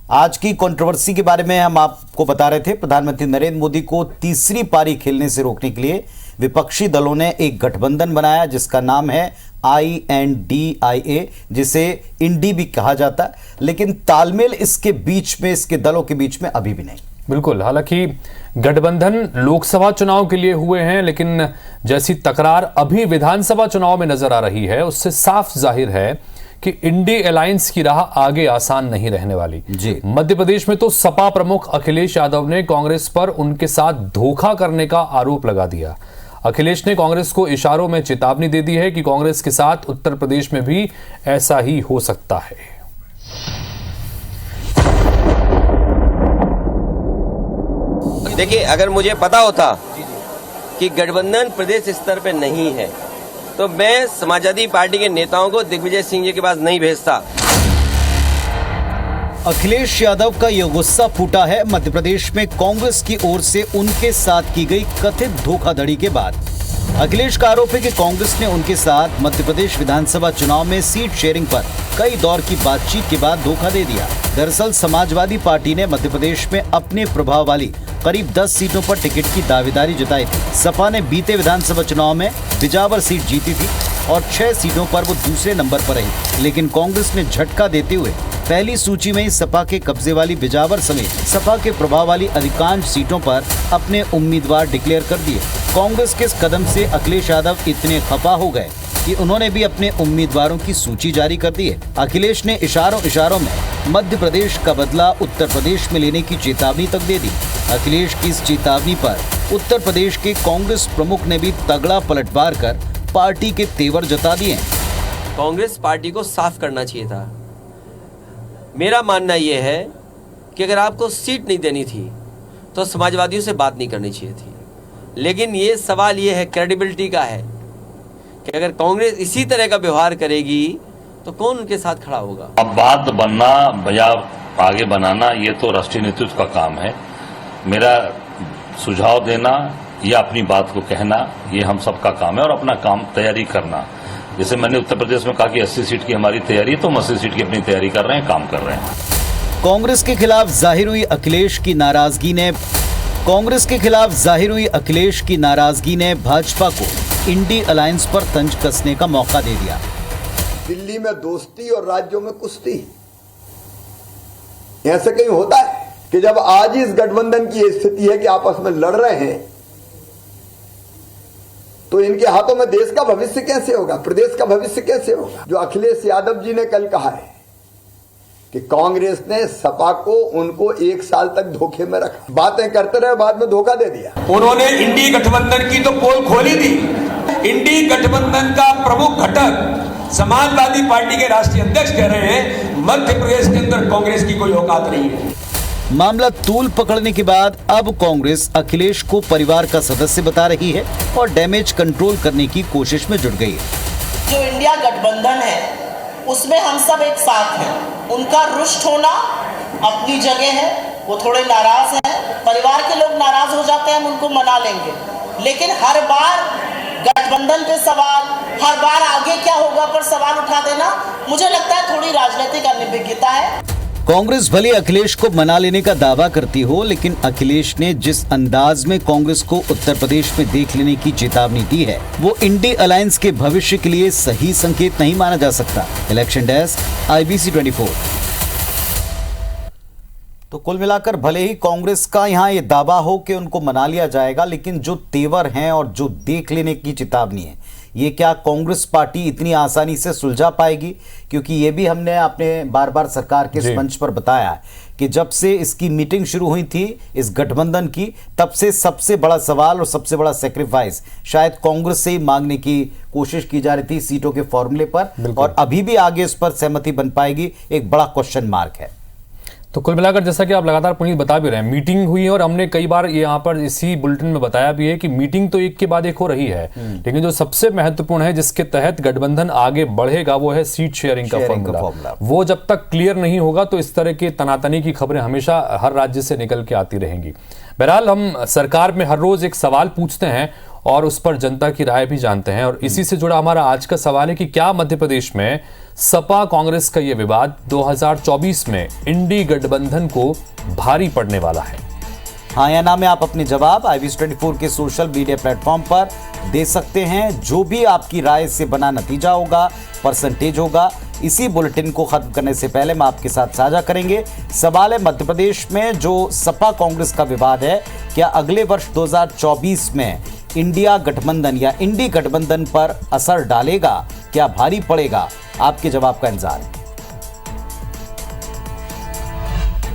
आज की कंट्रोवर्सी के बारे में हम आपको बता रहे थे। प्रधानमंत्री नरेंद्र मोदी को तीसरी पारी खेलने से रोकने के लिए विपक्षी दलों ने एक गठबंधन बनाया जिसका नाम है INDIA, जिसे इंडी भी कहा जाता है, लेकिन तालमेल इसके बीच में, इसके दलों के बीच में अभी भी नहीं। बिल्कुल, हालांकि गठबंधन लोकसभा चुनाव के लिए हुए हैं, लेकिन जैसी तकरार अभी विधानसभा चुनाव में नजर आ रही है उससे साफ जाहिर है कि इंडी अलायंस की राह आगे आसान नहीं रहने वाली जी। मध्य प्रदेश में तो सपा प्रमुख अखिलेश यादव ने कांग्रेस पर उनके साथ धोखा करने का आरोप लगा दिया। अखिलेश ने कांग्रेस को इशारों में चेतावनी दे दी है कि कांग्रेस के साथ उत्तर प्रदेश में भी ऐसा ही हो सकता है। देखिए, अगर मुझे पता होता कि गठबंधन प्रदेश स्तर पे नहीं है तो मैं समाजवादी पार्टी के नेताओं को दिग्विजय सिंह जी के पास नहीं भेजता। अखिलेश यादव का यह गुस्सा फूटा है मध्य प्रदेश में कांग्रेस की ओर से उनके साथ की गई कथित धोखाधड़ी के बाद। अखिलेश का आरोप है कि कांग्रेस ने उनके साथ मध्य प्रदेश विधानसभा चुनाव में सीट शेयरिंग पर कई दौर की बातचीत के बाद धोखा दे दिया। दरअसल समाजवादी पार्टी ने मध्य प्रदेश में अपने प्रभाव वाली करीब 10 सीटों पर टिकट की दावेदारी जताई थी। सपा ने बीते विधानसभा चुनाव में बिजावर सीट जीती थी और 6 सीटों पर वो दूसरे नंबर पर रही, लेकिन कांग्रेस ने झटका देते हुए पहली सूची में ही सपा के कब्जे वाली बिजावर समेत सपा के प्रभाव वाली अधिकांश सीटों पर अपने उम्मीदवार डिक्लेयर कर दिए। कांग्रेस के इस कदम से अखिलेश यादव इतने खफा हो गए कि उन्होंने भी अपने उम्मीदवारों की सूची जारी कर दी है। अखिलेश ने इशारों में मध्य प्रदेश का बदला उत्तर प्रदेश में लेने की चेतावनी तक दे दी। अखिलेश की इस चेतावनी पर उत्तर प्रदेश के कांग्रेस प्रमुख ने भी तगड़ा पलटवार कर पार्टी के तेवर जता दिए। कांग्रेस पार्टी को साफ करना चाहिए था। मेरा मानना यह है कि अगर आपको सीट नहीं देनी थी तो समाजवादियों से बात नहीं करनी चाहिए थी, लेकिन ये सवाल ये है, क्रेडिबिलिटी का है कि अगर कांग्रेस इसी तरह का व्यवहार करेगी तो कौन उनके साथ खड़ा होगा। अब बात बनना या आगे बनाना ये तो राष्ट्रीय नेतृत्व का काम है। मेरा सुझाव देना या अपनी बात को कहना ये हम सबका काम है, और अपना काम तैयारी करना। जैसे मैंने उत्तर प्रदेश में कहा कि 80 सीट की हमारी तैयारी है, तो हम 80 सीट की अपनी तैयारी कर रहे हैं, काम कर रहे हैं। कांग्रेस के खिलाफ जाहिर हुई अखिलेश की नाराजगी ने भाजपा को इंडी अलायंस पर तंज कसने का मौका दे दिया। दिल्ली में दोस्ती और राज्यों में कुश्ती, ऐसे कहीं होता है कि जब आज इस गठबंधन की स्थिति है कि आपस में लड़ रहे हैं तो इनके हाथों में देश का भविष्य कैसे होगा, प्रदेश का भविष्य कैसे होगा। जो अखिलेश यादव जी ने कल कहा है कि कांग्रेस ने सपा को उनको 1 साल तक धोखे में रखा, बातें करते रहे, बाद में धोखा दे दिया। उन्होंने इंडी गठबंधन की तो पोल खोली थी। इंडी गठबंधन का प्रमुख घटक समाजवादी पार्टी के राष्ट्रीय अध्यक्ष कह रहे हैं मध्य प्रदेश के अंदर कांग्रेस की कोई औकात नहीं है। मामला तूल पकड़ने के बाद अब कांग्रेस अखिलेश को परिवार का सदस्य बता रही है और डैमेज कंट्रोल करने की कोशिश में जुट गई है। जो इंडिया गठबंधन है उसमें हम सब एक साथ हैं। उनका रुष्ट होना अपनी जगह है, वो थोड़े नाराज हैं, परिवार के लोग नाराज हो जाते हैं, हम उनको मना लेंगे, लेकिन हर बार गठबंधन पे सवाल, हर बार आगे क्या होगा पर सवाल उठा देना, मुझे लगता है थोड़ी राजनीतिक अनिवार्यता है। कांग्रेस भले अखिलेश को मना लेने का दावा करती हो, लेकिन अखिलेश ने जिस अंदाज में कांग्रेस को उत्तर प्रदेश में देख लेने की चेतावनी दी है वो इंडी अलायंस के भविष्य के लिए सही संकेत नहीं माना जा सकता। Election desk, IBC 24। तो कुल मिलाकर भले ही कांग्रेस का यहाँ ये दावा हो कि उनको मना लिया जाएगा, लेकिन जो तेवर हैं और जो देख लेने की चेतावनी है, ये क्या कांग्रेस पार्टी इतनी आसानी से सुलझा पाएगी? क्योंकि ये भी हमने अपने बार बार सरकार के इस मंच पर बताया है कि जब से इसकी मीटिंग शुरू हुई थी इस गठबंधन की, तब से सबसे बड़ा सवाल और सबसे बड़ा सेक्रीफाइस शायद कांग्रेस से ही मांगने की कोशिश की जा रही थी सीटों के फॉर्मूले पर, और अभी भी आगे इस पर सहमति बन पाएगी, एक बड़ा क्वेश्चन मार्क है। तो कुल मिलाकर जैसा कि आप लगातार पुनीत बता भी रहे हैं, मीटिंग हुई और हमने कई बार ये यहाँ पर इसी बुलेटिन में बताया भी है कि मीटिंग तो एक के बाद एक हो रही है, लेकिन जो सबसे महत्वपूर्ण है जिसके तहत गठबंधन आगे बढ़ेगा वो है सीट शेयरिंग का फॉर्मूला। वो जब तक क्लियर नहीं होगा तो इस तरह के तनातनी की खबरें हमेशा हर राज्य से निकल के आती रहेंगी। बहरहाल हम सरकार में हर रोज एक सवाल पूछते हैं और उस पर जनता की राय भी जानते हैं। और इसी से जुड़ा हमारा आज का सवाल है कि क्या मध्य प्रदेश में सपा कांग्रेस का यह विवाद 2024 में इंडी गठबंधन को भारी पड़ने वाला है? हाँ या ना में आप अपने जवाब IVS24 के सोशल मीडिया प्लेटफॉर्म पर दे सकते हैं। जो भी आपकी राय से बना नतीजा होगा, परसेंटेज होगा, इसी बुलेटिन को खत्म करने से पहले हम आपके साथ साझा करेंगे। सवाल है, मध्य प्रदेश में जो सपा कांग्रेस का विवाद है, क्या अगले वर्ष 2024 में इंडिया गठबंधन या इंडी गठबंधन पर असर डालेगा? क्या भारी पड़ेगा? आपके जवाब का इंतजार है।